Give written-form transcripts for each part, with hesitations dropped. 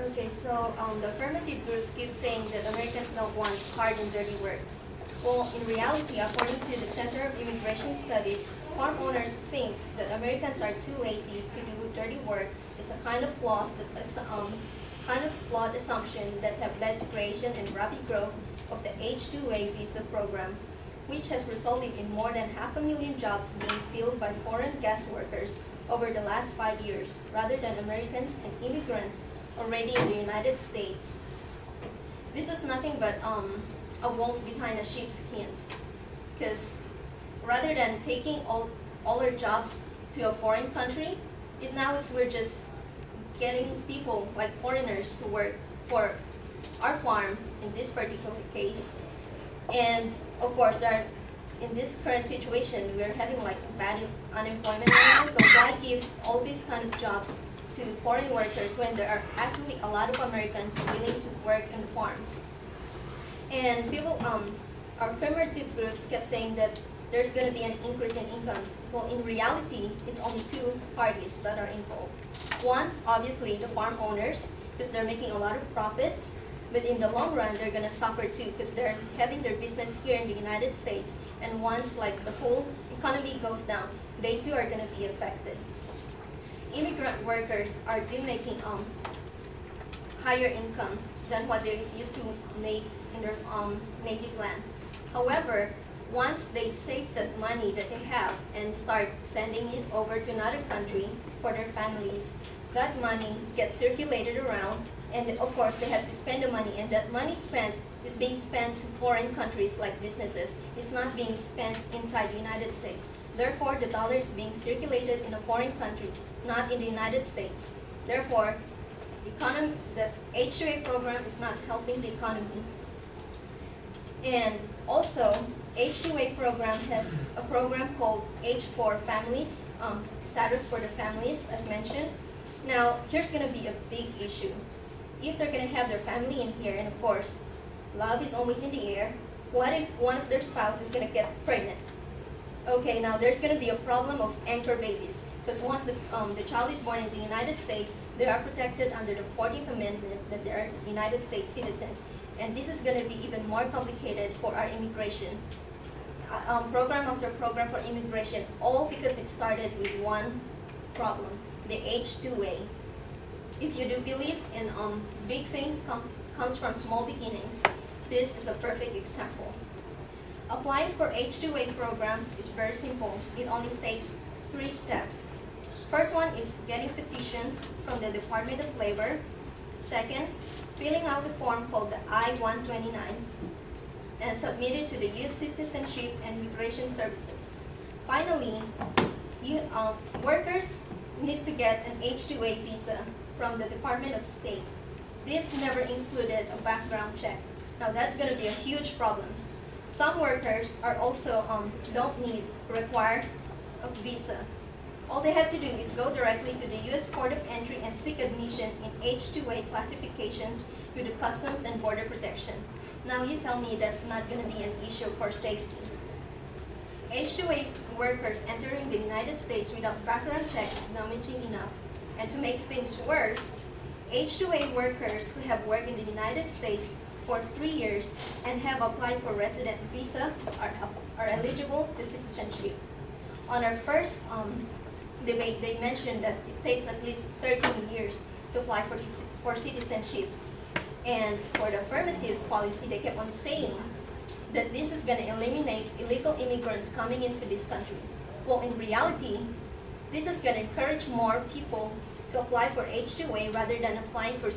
Okay, so the affirmative groups keep saying that Americans don't want hard and dirty work. Well, in reality, according to the Center of Immigration Studies, farm owners think that Americans are too lazy to do dirty work. It's a kind of flawed assumption that have led to creation and rapid growth of the H-2A visa program, which has resulted in more than 500,000 jobs being filled by foreign gas workers over the last 5 years, rather than Americans and immigrants already in the United States. This is nothing but a wolf behind a sheep's skin, because rather than taking all our jobs to a foreign country, we're just getting people like foreigners to work for our farm in this particular case. And of course, in this current situation, we're having like bad unemployment right now. So why give all these kind of jobs to foreign workers when there are actually a lot of Americans willing to work in the farms? And our affirmative groups kept saying that there's going to be an increase in income. Well, in reality, it's only two parties that are involved. One, obviously, the farm owners, because they're making a lot of profits. But in the long run, they're going to suffer too, because they're having their business here in the United States. And once like the whole economy goes down, they too are going to be affected. Immigrant workers are making higher income than what they used to make in their native land. However, once they save that money that they have and start sending it over to another country for their families, that money gets circulated around, and of course they have to spend the money, and that money spent is being spent to foreign countries like businesses. It's not being spent inside the United States. Therefore, the dollar is being circulated in a foreign country, not in the United States. Therefore, the H-2A program is not helping the economy. And also, H-2A program has a program called H-4 Families, status for the families, as mentioned. Now, here's going to be a big issue. If they're going to have their family in here, and of course, love is always in the air, what if one of their spouse is going to get pregnant? Okay, now there's going to be a problem of anchor babies, because once the child is born in the United States, they are protected under the 14th Amendment that they are United States citizens. And this is going to be even more complicated for our immigration. Program after program for immigration, all because it started with one problem, the H-2A. If you do believe in big things comes from small beginnings, this is a perfect example. Applying for H-2A programs is very simple. It only takes 3 steps. First one is getting petition from the Department of Labor. Second, filling out the form called the I-129 and submit it to the U.S. Citizenship and Immigration Services. Finally, workers needs to get an H-2A visa from the Department of State. This never included a background check. Now that's going to be a huge problem. Some workers are also don't require a visa. All they have to do is go directly to the U.S. Port of Entry and seek admission in H-2A classifications with the Customs and Border Protection. Now you tell me that's not going to be an issue for safety. H-2A workers entering the United States without background check is damaging enough. And to make things worse, H-2A workers who have worked in the United States for 3 years and have applied for resident visa are eligible to citizenship. On our first debate, they mentioned that it takes at least 13 years to apply for citizenship. And for the affirmatives policy, they kept on saying that this is going to eliminate illegal immigrants coming into this country. Well, in reality, this is going to encourage more people to apply for H-2A rather than applying for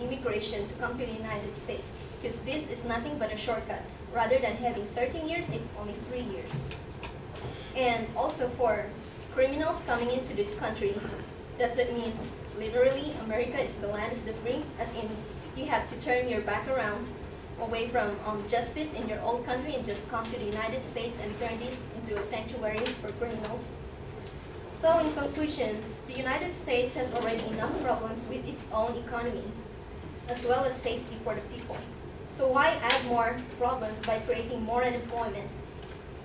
immigration to come to the United States, because this is nothing but a shortcut. Rather than having 13 years, it's only 3 years. And also for criminals coming into this country, does that mean literally America is the land of the free? As in, you have to turn your back around away from justice in your old country and just come to the United States and turn this into a sanctuary for criminals? So in conclusion, the United States has already enough problems with its own economy, as well as safety for the people. So why add more problems by creating more unemployment?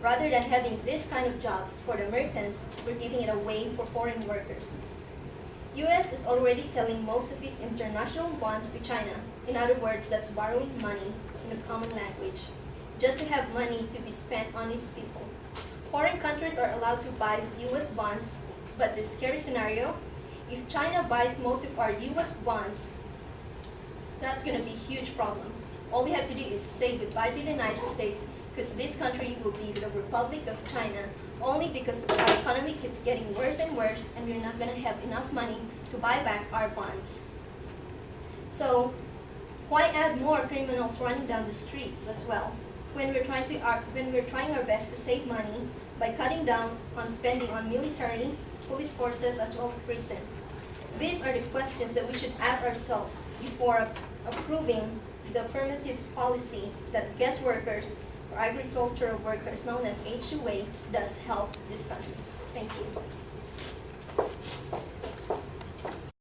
Rather than having this kind of jobs for the Americans, we're giving it away for foreign workers. US is already selling most of its international bonds to China. In other words, that's borrowing money in a common language, just to have money to be spent on its people. Foreign countries are allowed to buy US bonds, but the scary scenario, if China buys most of our US bonds, that's going to be a huge problem. All we have to do is say goodbye to the United States, because this country will be the Republic of China, only because our economy keeps getting worse and worse, and we're not going to have enough money to buy back our bonds. So why add more criminals running down the streets as well, when we're trying our best to save money by cutting down on spending on military, police forces, as well as prison? These are the questions that we should ask ourselves before approving the affirmatives policy that guest workers or agricultural workers known as H2A does help this country. Thank you.